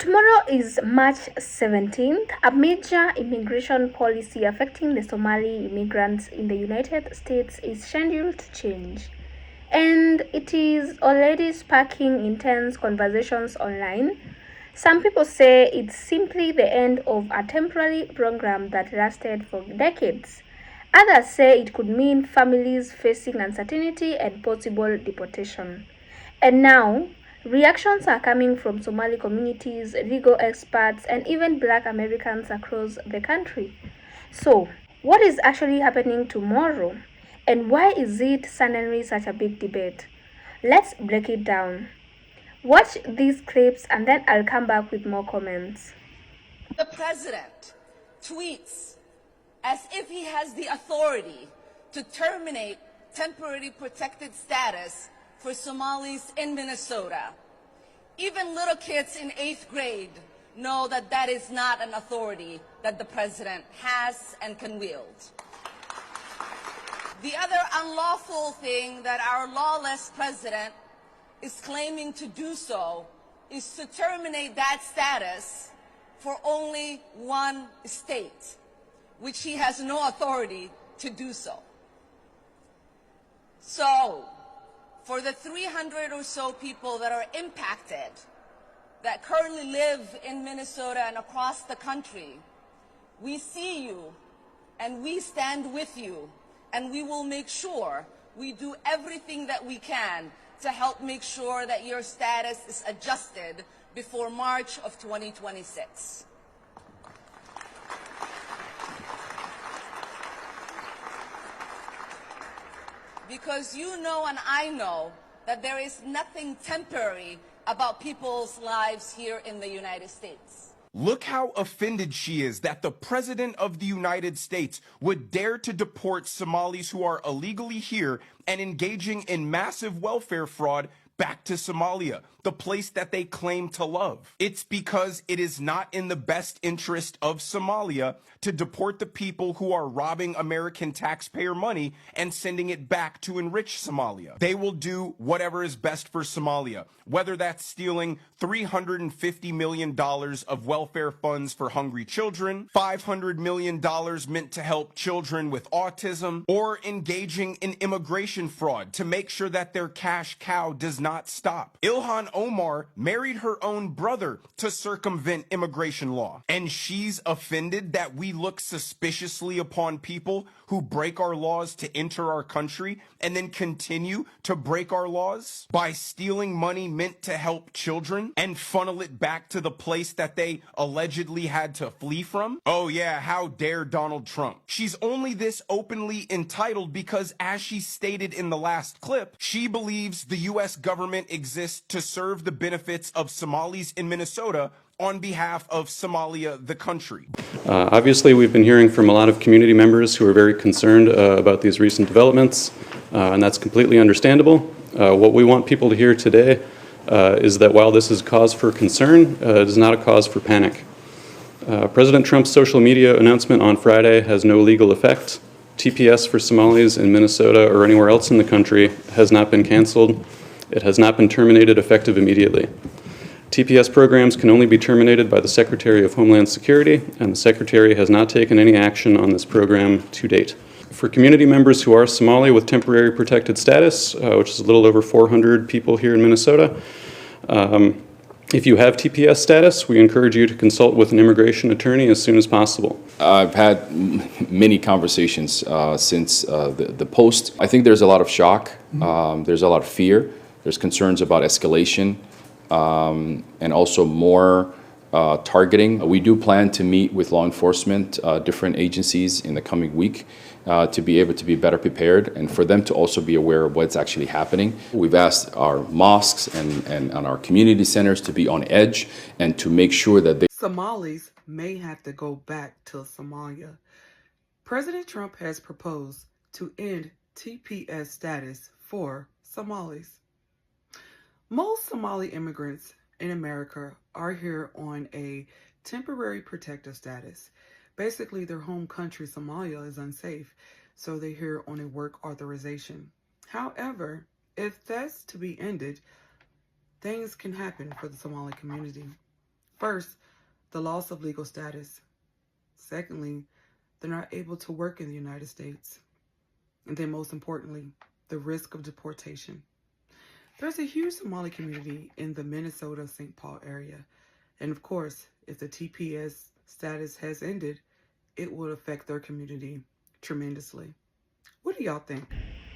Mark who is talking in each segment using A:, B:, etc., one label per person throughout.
A: Tomorrow is March 17th. A major immigration policy affecting the Somali immigrants in the United States is scheduled to change, and it is already sparking intense conversations online. Some people say it's simply the end of a temporary program that lasted for decades. Others say it could mean families facing uncertainty and possible deportation. And now, reactions are coming from Somali communities, legal experts, and even black Americans across the country. So, what is actually happening tomorrow? And why is it suddenly such a big debate? Let's break it down. Watch these clips and then I'll come back with more comments.
B: The president tweets as if he has the authority to terminate temporary protected status for Somalis in Minnesota. Even little kids in 8th grade know that that is not an authority that the president has and can wield. The other unlawful thing that our lawless president is claiming to do so is to terminate that status for only one state, which he has no authority to do so. So, for the 300 or so people that are impacted, that currently live in Minnesota and across the country, we see you and we stand with you, and we will make sure we do everything that we can to help make sure that your status is adjusted before March of 2026. Because you know and I know that there is nothing temporary about people's lives here in the United States.
C: Look how offended she is that the President of the United States would dare to deport Somalis who are illegally here and engaging in massive welfare fraud back to Somalia, the place that they claim to love. It's because it is not in the best interest of Somalia to deport the people who are robbing American taxpayer money and sending it back to enrich Somalia. They will do whatever is best for Somalia, whether that's stealing $350 million of welfare funds for hungry children, $500 million meant to help children with autism, or engaging in immigration fraud to make sure that their cash cow does not stop. Ilhan Omar married her own brother to circumvent immigration law. And she's offended that we look suspiciously upon people who break our laws to enter our country and then continue to break our laws by stealing money meant to help children and funnel it back to the place that they allegedly had to flee from. Oh yeah, how dare Donald Trump. She's only this openly entitled because, as she stated in the last clip, she believes the U.S. government exists to serve the benefits of Somalis in Minnesota on behalf of Somalia, the country.
D: Obviously, we've been hearing from a lot of community members who are very concerned about these recent developments, and that's completely understandable. What we want people to hear today is that while this is cause for concern, it is not a cause for panic. President Trump's social media announcement on Friday has no legal effect. TPS for Somalis in Minnesota or anywhere else in the country has not been canceled. It has not been terminated effective immediately. TPS programs can only be terminated by the Secretary of Homeland Security, and the Secretary has not taken any action on this program to date. For community members who are Somali with temporary protected status, which is a little over 400 people here in Minnesota, if you have TPS status, we encourage you to consult with an immigration attorney as soon as possible.
E: I've had many conversations since the post. I think there's a lot of shock, there's a lot of fear, there's concerns about escalation, and also more targeting. We do plan to meet with law enforcement, different agencies in the coming week to be able to be better prepared and for them to also be aware of what's actually happening. We've asked our mosques and our community centers to be on edge and to make sure that
F: Somalis may have to go back to Somalia. President Trump has proposed to end TPS status for Somalis. Most Somali immigrants in America are here on a temporary protective status. Basically, their home country, Somalia, is unsafe, so they're here on a work authorization. However, if that's to be ended, things can happen for the Somali community. First, the loss of legal status. Secondly, they're not able to work in the United States. And then most importantly, the risk of deportation. There's a huge Somali community in the Minnesota-St. Paul area. And of course, if the TPS status has ended, it will affect their community tremendously. What do y'all think?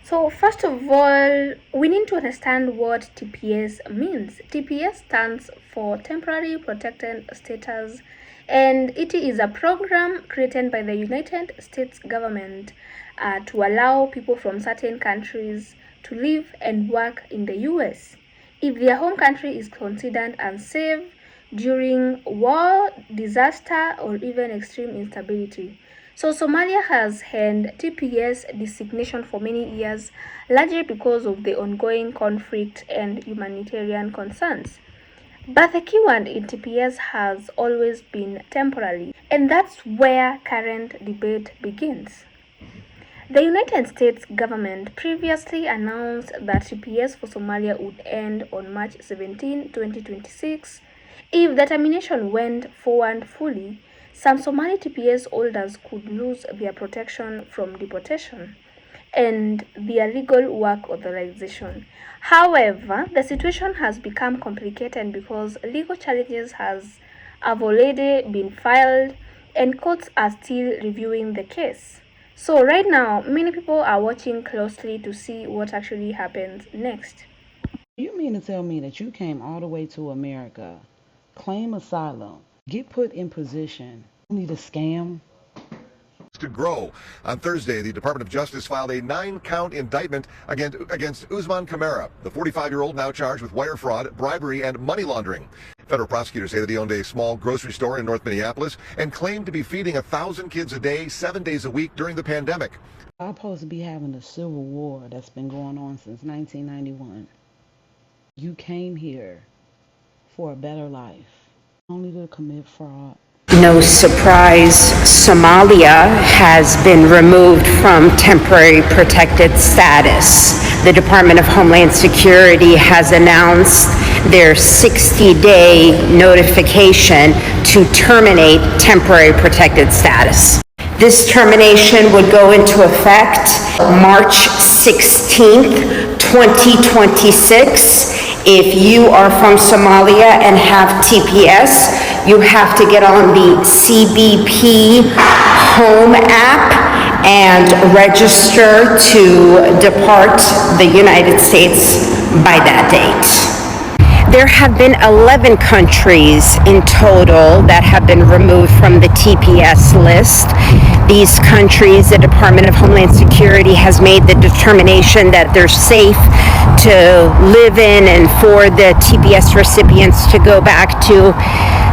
A: So first of all, we need to understand what TPS means. TPS stands for Temporary Protected Status, and it is a program created by the United States government to allow people from certain countries to live and work in the US if their home country is considered unsafe during war, disaster, or even extreme instability. So Somalia has had TPS designation for many years, largely because of the ongoing conflict and humanitarian concerns. But the keyword in TPS has always been temporary, and that's where current debate begins. The United States government previously announced that TPS for Somalia would end on March 17, 2026. If the termination went forward fully, some Somali TPS holders could lose their protection from deportation and their legal work authorization. However, the situation has become complicated because legal challenges have already been filed and courts are still reviewing the case. So right now, many people are watching closely to see what actually happens next.
G: You mean to tell me that you came all the way to America, claim asylum, get put in position, only to scam?
H: To grow. On Thursday, the Department of Justice filed a 9-count indictment against Usman Kamara, the 45-year-old now charged with wire fraud, bribery, and money laundering. Federal prosecutors say that he owned a small grocery store in North Minneapolis and claimed to be feeding 1,000 kids a day, 7 days a week during the pandemic.
G: I'm supposed to be having a civil war that's been going on since 1991. You came here for a better life, only to commit fraud.
I: No surprise, Somalia has been removed from temporary protected status. The Department of Homeland Security has announced their 60-day notification to terminate temporary protected status. This termination would go into effect March 16th, 2026. If you are from Somalia and have TPS, you have to get on the CBP Home app and register to depart the United States by that date. There have been 11 countries in total that have been removed from the TPS list. These countries, the Department of Homeland Security has made the determination that they're safe to live in and for the TPS recipients to go back to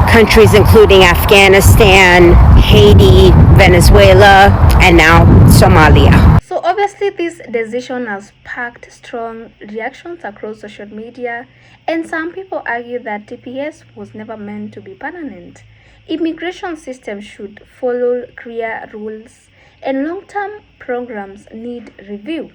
I: countries including Afghanistan, Haiti, Venezuela, and now Somalia.
A: So obviously this decision has sparked strong reactions across social media, and some people argue that TPS was never meant to be permanent. Immigration systems should follow clear rules, and long-term programs need review.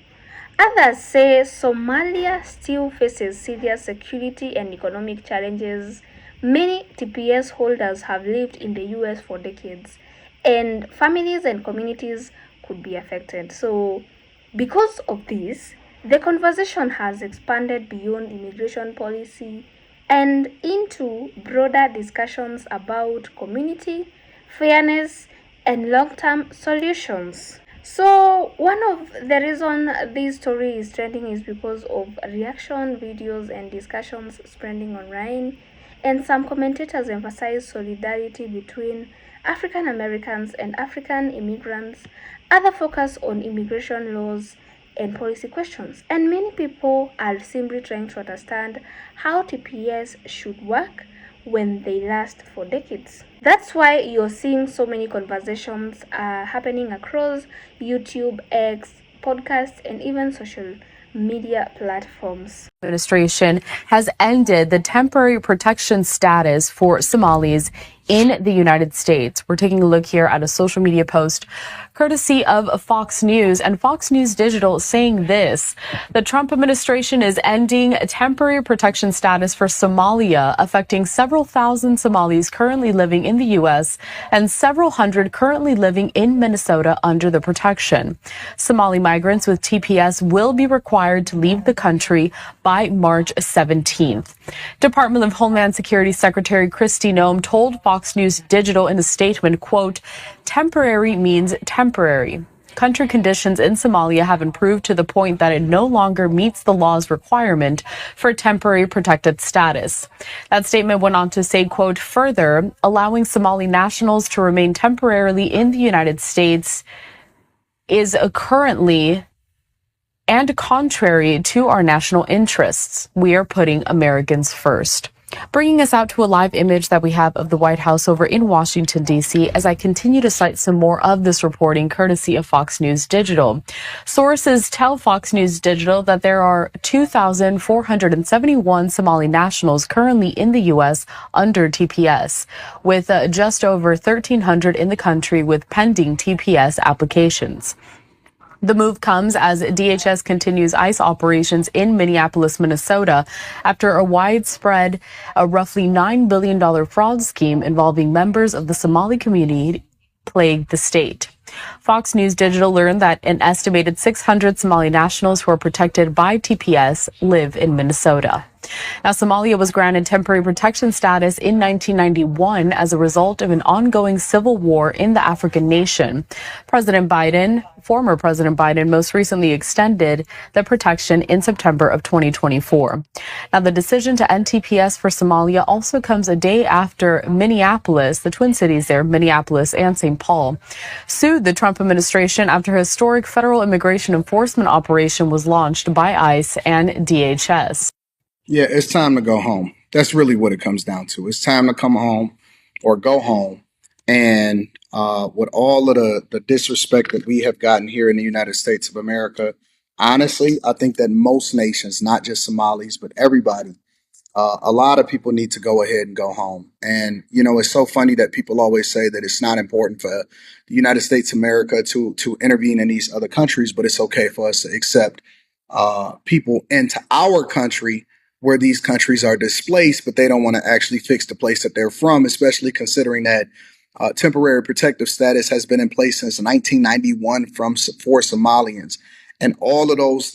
A: Others say Somalia still faces serious security and economic challenges. Many TPS holders have lived in the US for decades, and families and communities could be affected. So, because of this, the conversation has expanded beyond immigration policy and into broader discussions about community, fairness, and long-term solutions. So one of the reason this story is trending is because of reaction videos and discussions spreading online, and some commentators emphasize solidarity between African Americans and African immigrants. Other focus on immigration laws and policy questions, and many people are simply trying to understand how TPS should work when they last for decades. That's why you're seeing so many conversations happening across YouTube, X, podcasts, and even social media platforms.
J: Administration has ended the temporary protection status for Somalis in the United States. We're taking a look here at a social media post courtesy of Fox News, and Fox News Digital saying this: the Trump administration is ending temporary protection status for Somalia, affecting several thousand Somalis currently living in the U.S. and several hundred currently living in Minnesota under the protection. Somali migrants with TPS will be required to leave the country by March 17th. Department of Homeland Security Secretary Kristi Noem told Fox News Digital in a statement, quote, "Temporary means temporary. Country conditions in Somalia have improved to the point that it no longer meets the law's requirement for temporary protected status." That statement went on to say, quote, "Further, allowing Somali nationals to remain temporarily in the United States is currently and contrary to our national interests. We are putting Americans first." Bringing us out to a live image that we have of the White House over in Washington, D.C., as I continue to cite some more of this reporting courtesy of Fox News Digital. Sources tell Fox News Digital that there are 2,471 Somali nationals currently in the U.S. under TPS, with just over 1,300 in the country with pending TPS applications. The move comes as DHS continues ICE operations in Minneapolis, Minnesota, after a widespread, roughly $9 billion fraud scheme involving members of the Somali community plagued the state. Fox News Digital learned that an estimated 600 Somali nationals who are protected by TPS live in Minnesota. Now, Somalia was granted temporary protection status in 1991 as a result of an ongoing civil war in the African nation. Former President Biden, most recently extended the protection in September of 2024. Now, the decision to end TPS for Somalia also comes a day after Minneapolis, the Twin Cities there, Minneapolis and St. Paul, sued the Trump administration after a historic federal immigration enforcement operation was launched by ICE and DHS.
K: Yeah, it's time to go home. That's really what it comes down to. It's time to come home or go home. And with all of the disrespect that we have gotten here in the United States of America, honestly, I think that most nations, not just Somalis, but everybody, a lot of people need to go ahead and go home. And, you know, it's so funny that people always say that it's not important for the United States of America to intervene in these other countries, but it's okay for us to accept people into our country where these countries are displaced, but they don't want to actually fix the place that they're from, especially considering that temporary protective status has been in place since 1991 for Somalians. And all of those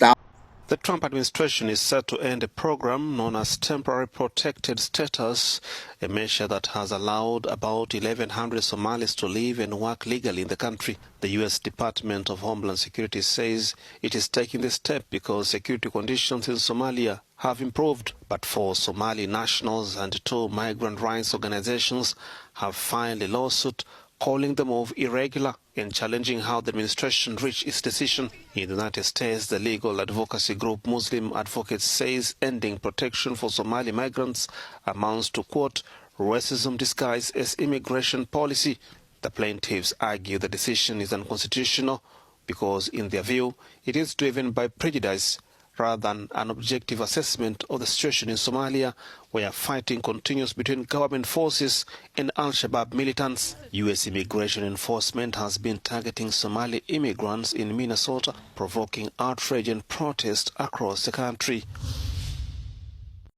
L: The Trump administration is set to end a program known as temporary protected status, a measure that has allowed about 1,100 Somalis to live and work legally in the country. The U.S. Department of Homeland Security says it is taking this step because security conditions in Somalia have improved. But 4 Somali nationals and 2 migrant rights organizations have filed a lawsuit calling the move irregular and challenging how the administration reached its decision. In the United States, the legal advocacy group Muslim Advocates says ending protection for Somali migrants amounts to, quote, racism disguised as immigration policy. The plaintiffs argue the decision is unconstitutional because, in their view, it is driven by prejudice rather than an objective assessment of the situation in Somalia, where fighting continues between government forces and Al-Shabaab militants. U.S. immigration enforcement has been targeting Somali immigrants in Minnesota, provoking outrage and protest across the country.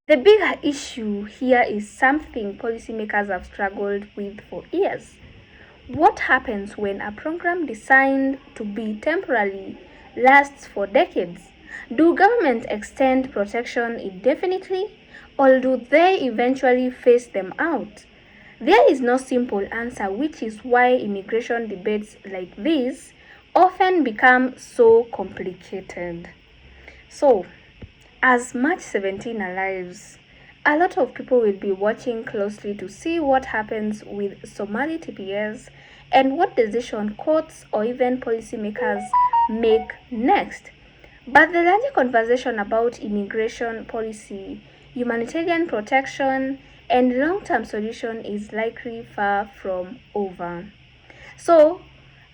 A: The bigger issue here is something policymakers have struggled with for years. What happens when a program designed to be temporary lasts for decades? Do governments extend protection indefinitely, or do they eventually phase them out? There is no simple answer, which is why immigration debates like this often become so complicated. So, as March 17 arrives, a lot of people will be watching closely to see what happens with Somali TPS and what decision courts or even policymakers make next. But the larger conversation about immigration policy, humanitarian protection, and long-term solution is likely far from over. So,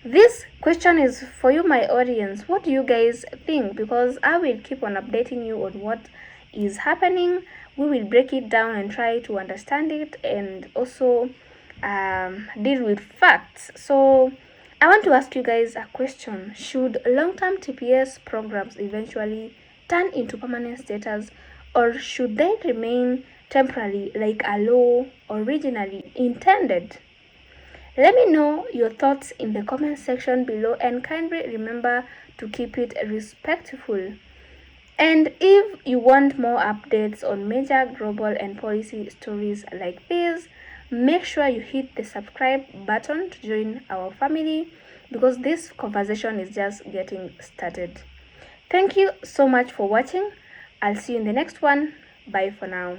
A: this question is for you, my audience. What do you guys think? Because I will keep on updating you on what is happening. We will break it down and try to understand it and also deal with facts. So I want to ask you guys a question. Should long-term TPS programs eventually turn into permanent status, or should they remain temporary like a law originally intended? Let me know your thoughts in the comment section below, and kindly remember to keep it respectful. And if you want more updates on major global and policy stories like this, make sure you hit the subscribe button to join our family, because this conversation is just getting started. Thank you so much for watching. I'll see you in the next one. Bye for now.